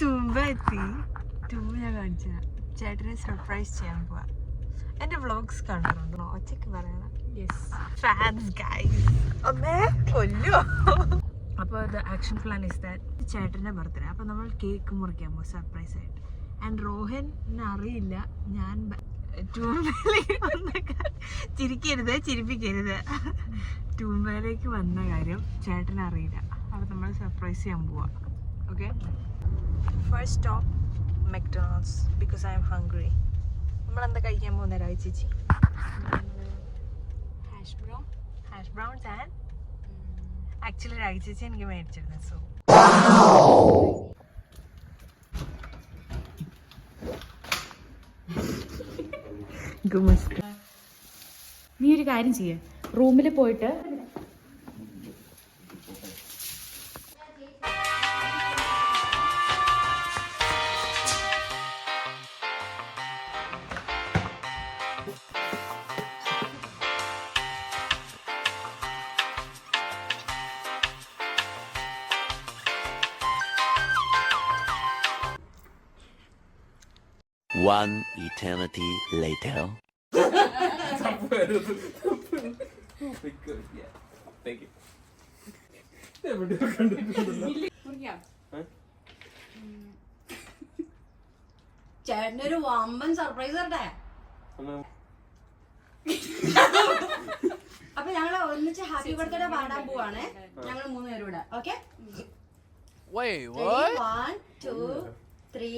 തുമ്പ എത്തി. തുമ്പ ഞാൻ കാണിച്ചു ചേട്ടനെ സർപ്രൈസ് ചെയ്യാൻ പോവാ. എന്റെ വ്ളോഗ്സ് കണ്ടിട്ടുണ്ടോ? ഒറ്റയ്ക്ക് പറയണം. Fans guys. അമ്മേ കൊല്ലോ. അപ്പോൾ the action plan is that ചേട്ടൻ്റെ ബർത്ത്ഡേ. അപ്പോൾ നമ്മൾ കേക്ക് മുറിക്കാൻ പോകും സർപ്രൈസ് ആയിട്ട്. ആൻഡ് റോഹനെ അറിയില്ല ഞാൻ ചിരിക്കരുത്, ചിരിപ്പിക്കരുത്. ടൂമ്പയിലേക്ക് വന്ന കാര്യം ചേട്ടന് അറിയില്ല. അപ്പോൾ നമ്മൾ സർപ്രൈസ് ചെയ്യാൻ പോവാ. Okay, first stop McDonald's because I M hungry. നമ്മളെന്താ കഴിക്കാൻ പോകുന്ന രാജ് ചേച്ചി? Hash browns and actually Raj ചേച്ചി എനിക്ക് മേടിച്ചിരുന്നു. സോ നീ ഒരു കാര്യം ചെയ്യ, റൂമിൽ പോയിട്ട് One eternity later. ചേട്ടനൊരു വമ്പൻ സർപ്രൈസ് തരട്ടെ. അപ്പൊ ഞങ്ങള് ഒന്നിച്ച് ഹാപ്പി ബർത്ത്ഡേ പാടാൻ പോവാണ്. ഞങ്ങൾ 3 പേരും കൂടെ. ഓക്കെ, 1 2 3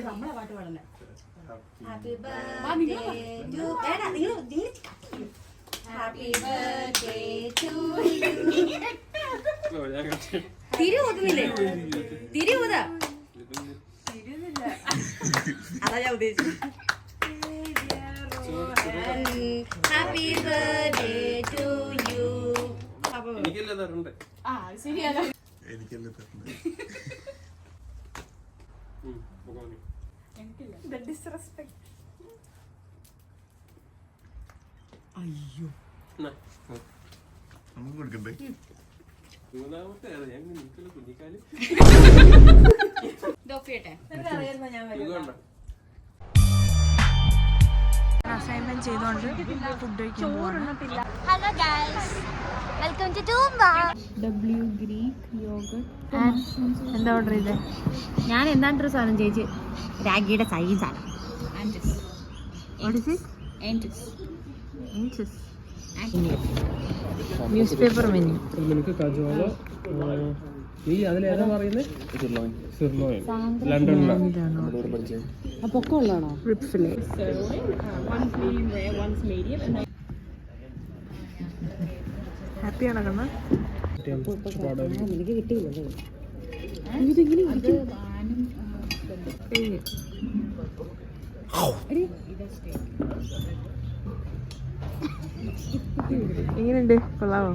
നമ്മളെ പാട്ട് പാടണ്ടേ? Happy birthday to happy birthday to തിരി ഊതുന്നില്ലേ? തിരി ഊതാ. അതാ ഞാൻ ഉദ്ദേശിച്ചത്. Happy birthday to you. അയ്യോ, നമുക്ക് കൊടുക്കണ്ടേ? അസൈൻമെന്റ് ചെയ്തോണ്ട് ഫുഡ് കഴിക്കാൻ പോവാണ്. Hello guys, welcome to Tumba. W Greek yogurt. എന്താ ഓർഡർ ചെയ്തേ? ഞാൻ എന്താണ്ടൊരു സാധനം ചേച്ചി, രാഗിയുടെ സൈസ് ആണ്. News paper menu. നിനക്ക് കജോള നീ അതിലേതാ പറയുന്നത്? ലണ്ടനിലാണ്. പൊക്കം ഉള്ളതാണോ? ഹാപ്പിയാണോ കണ്ണ? എനിക്ക് കിട്ടിയില്ലല്ലോ. എങ്ങനെയുണ്ട്? കൊള്ളാമോ?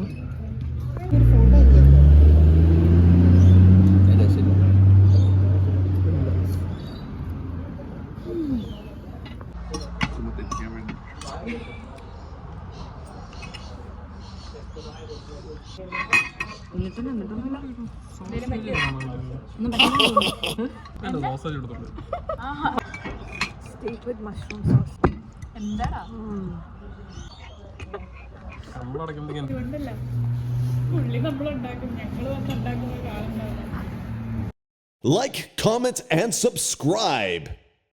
സ്റ്റേക്ക് വിത്ത് മഷ്റൂം സോസ്. എന്താടാ Like, comment, and subscribe.